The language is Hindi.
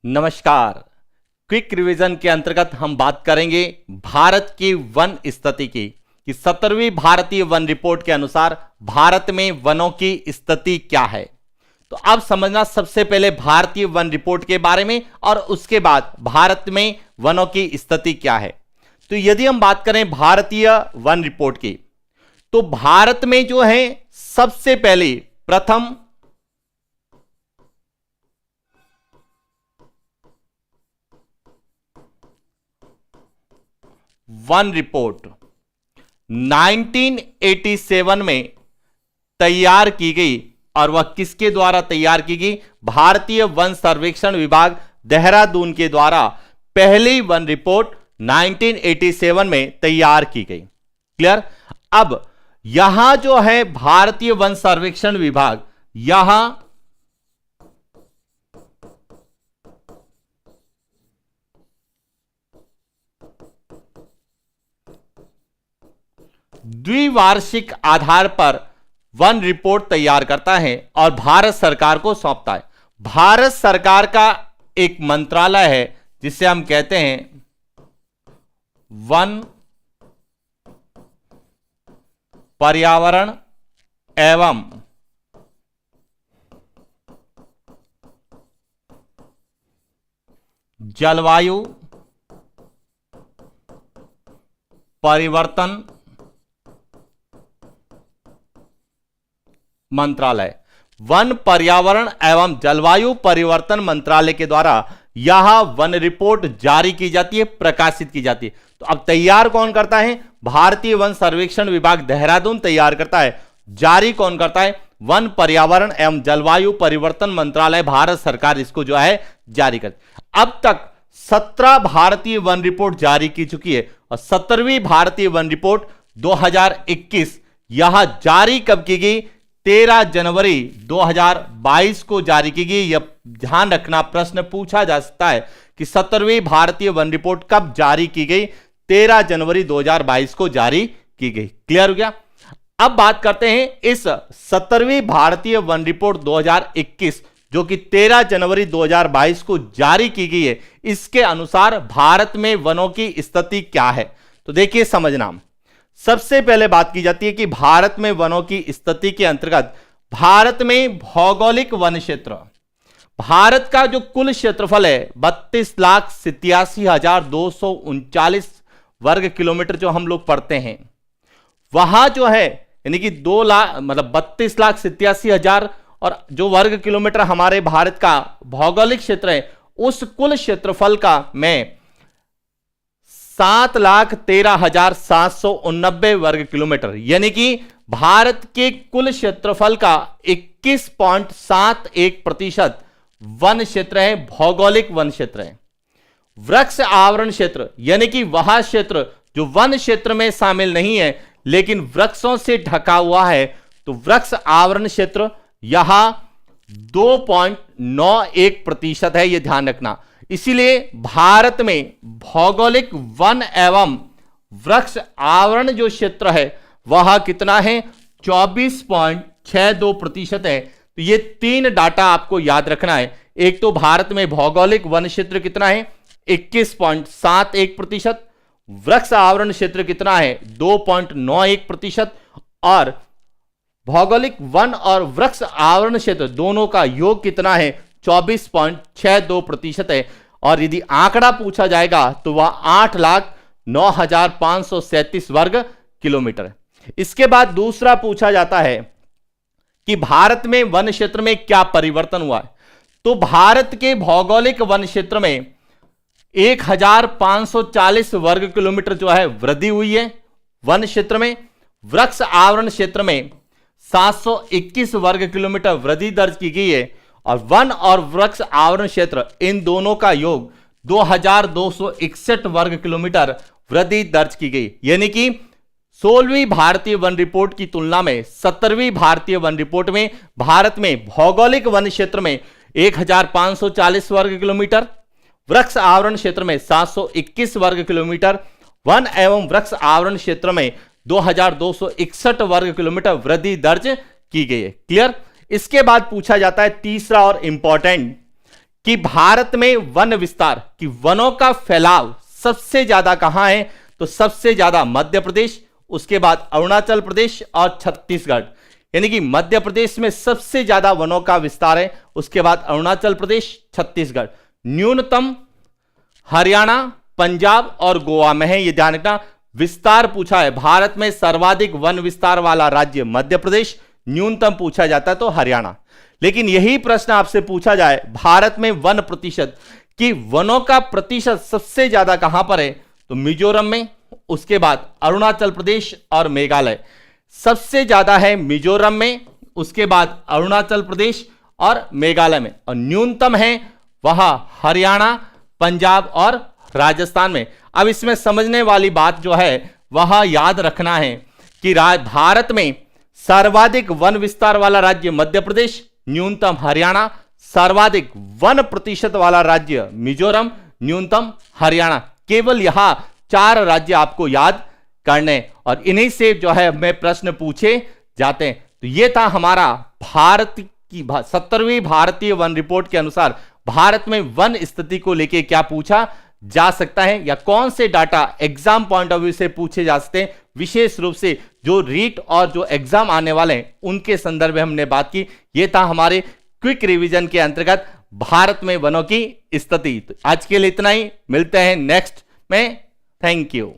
नमस्कार। क्विक रिवीजन के अंतर्गत हम बात करेंगे भारत की वन स्थिति की कि 17वीं भारतीय वन रिपोर्ट के अनुसार भारत में वनों की स्थिति क्या है। तो अब समझना सबसे पहले भारतीय वन रिपोर्ट के बारे में और उसके बाद भारत में वनों की स्थिति क्या है। तो यदि हम बात करें भारतीय वन रिपोर्ट की, तो भारत में जो है सबसे पहले प्रथम वन रिपोर्ट 1987 में तैयार की गई और वह किसके द्वारा तैयार की गई? भारतीय वन सर्वेक्षण विभाग देहरादून के द्वारा पहली वन रिपोर्ट 1987 में तैयार की गई। क्लियर? अब यहां जो है भारतीय वन सर्वेक्षण विभाग, यहां द्विवार्षिक आधार पर वन रिपोर्ट तैयार करता है और भारत सरकार को सौंपता है। भारत सरकार का एक मंत्रालय है जिसे हम कहते हैं वन पर्यावरण एवं जलवायु परिवर्तन मंत्रालय। वन पर्यावरण एवं जलवायु परिवर्तन मंत्रालय के द्वारा यह वन रिपोर्ट जारी की जाती है, प्रकाशित की जाती है। तो अब तैयार कौन करता है? भारतीय वन सर्वेक्षण विभाग देहरादून तैयार करता है। जारी कौन करता है? वन पर्यावरण एवं जलवायु परिवर्तन मंत्रालय, भारत सरकार इसको जो है जारी करती। अब तक 17 भारतीय वन रिपोर्ट जारी की चुकी है और 17वीं भारतीय वन रिपोर्ट 2021 यह जारी कब की गई? 13 जनवरी 2022 को जारी की गई। यह ध्यान रखना, प्रश्न पूछा जा सकता है कि 17वीं भारतीय वन रिपोर्ट कब जारी की गई? 13 जनवरी 2022 को जारी की गई। क्लियर हो गया? अब बात करते हैं इस 17वीं भारतीय वन रिपोर्ट 2021 जो कि 13 जनवरी 2022 को जारी की गई है, इसके अनुसार भारत में वनों की स्थिति क्या है। तो देखिए, समझना, सबसे पहले बात की जाती है कि भारत में वनों की स्थिति के अंतर्गत भारत में भौगोलिक वन क्षेत्र, भारत का जो कुल क्षेत्रफल है 32,87,239 वर्ग किलोमीटर जो हम लोग पढ़ते हैं, वहां जो है यानी कि 32,87,000 और जो वर्ग किलोमीटर हमारे भारत का भौगोलिक क्षेत्र है, उस कुल क्षेत्रफल का मैं 7,13,789 वर्ग किलोमीटर, यानी कि भारत के कुल क्षेत्रफल का 21.71% वन क्षेत्र है, भौगोलिक वन क्षेत्र है। वृक्ष आवरण क्षेत्र यानी कि वह क्षेत्र जो वन क्षेत्र में शामिल नहीं है लेकिन वृक्षों से ढका हुआ है, तो वृक्ष आवरण क्षेत्र यहां 2.91% है, यह ध्यान रखना। इसीलिए भारत में भौगोलिक वन एवं वृक्ष आवरण जो क्षेत्र है वह कितना है? 24.62% है। तो ये तीन डाटा आपको याद रखना है। एक तो भारत में भौगोलिक वन क्षेत्र कितना है? 21.71%, वृक्ष आवरण क्षेत्र कितना है? 2.91%, और भौगोलिक वन और वृक्ष आवरण क्षेत्र दोनों का योग कितना है? 24.62% है। और यदि आंकड़ा पूछा जाएगा तो वह 8,09,537 वर्ग किलोमीटर है। इसके बाद दूसरा पूछा जाता है कि भारत में वन क्षेत्र में क्या परिवर्तन हुआ है। तो भारत के भौगोलिक वन क्षेत्र में 1,540 वर्ग किलोमीटर जो है वृद्धि हुई है वन क्षेत्र में। वृक्ष आवरण क्षेत्र में 721 वर्ग किलोमीटर वृद्धि दर्ज की गई है और वन और वृक्ष आवरण क्षेत्र इन दोनों का योग 2,261 वर्ग किलोमीटर वृद्धि दर्ज की गई। यानी कि 16वीं भारतीय वन रिपोर्ट की तुलना में 17वीं भारतीय वन रिपोर्ट में भारत में भौगोलिक वन क्षेत्र में 1,540 वर्ग किलोमीटर, वृक्ष आवरण क्षेत्र में 721 वर्ग किलोमीटर, वन एवं वृक्ष आवरण क्षेत्र में 2,261 वर्ग किलोमीटर वृद्धि दर्ज की गई है। क्लियर? इसके बाद पूछा जाता है तीसरा और इंपॉर्टेंट कि भारत में वन विस्तार कि वनों का फैलाव सबसे ज्यादा कहां है, तो सबसे ज्यादा मध्य प्रदेश, उसके बाद अरुणाचल प्रदेश और छत्तीसगढ़। यानी कि मध्य प्रदेश में सबसे ज्यादा वनों का विस्तार है, उसके बाद अरुणाचल प्रदेश, छत्तीसगढ़। न्यूनतम हरियाणा, पंजाब और गोवा में है, यह ध्यान रखना। विस्तार पूछा है, भारत में सर्वाधिक वन विस्तार वाला राज्य मध्य प्रदेश, न्यूनतम पूछा जाता है तो हरियाणा। लेकिन यही प्रश्न आपसे पूछा जाए भारत में वन प्रतिशत कि वनों का प्रतिशत सबसे ज्यादा कहां पर है, तो मिजोरम में, उसके बाद अरुणाचल प्रदेश और मेघालय। सबसे ज्यादा है मिजोरम में, उसके बाद अरुणाचल प्रदेश और मेघालय में, और न्यूनतम है वहां हरियाणा, पंजाब और राजस्थान में। अब इसमें समझने वाली बात जो है वह याद रखना है कि भारत में सर्वाधिक वन विस्तार वाला राज्य मध्य प्रदेश, न्यूनतम हरियाणा, सर्वाधिक वन प्रतिशत वाला राज्य मिजोरम, न्यूनतम हरियाणा। केवल यहां 4 राज्य आपको याद करने और इन्हीं से जो है हमें प्रश्न पूछे जाते हैं। तो यह था हमारा भारत की 70वीं भारतीय वन रिपोर्ट के अनुसार भारत में वन स्थिति को लेकर क्या पूछा जा सकता है या कौन से data exam point of view से पूछे जा सकते हैं, विशेष रूप से जो रीट और जो एग्जाम आने वाले हैं उनके संदर्भ में हमने बात की। यह था हमारे क्विक रिवीजन के अंतर्गत भारत में वनों की स्थिति। तो आज के लिए इतना ही, मिलते हैं नेक्स्ट में। Thank you.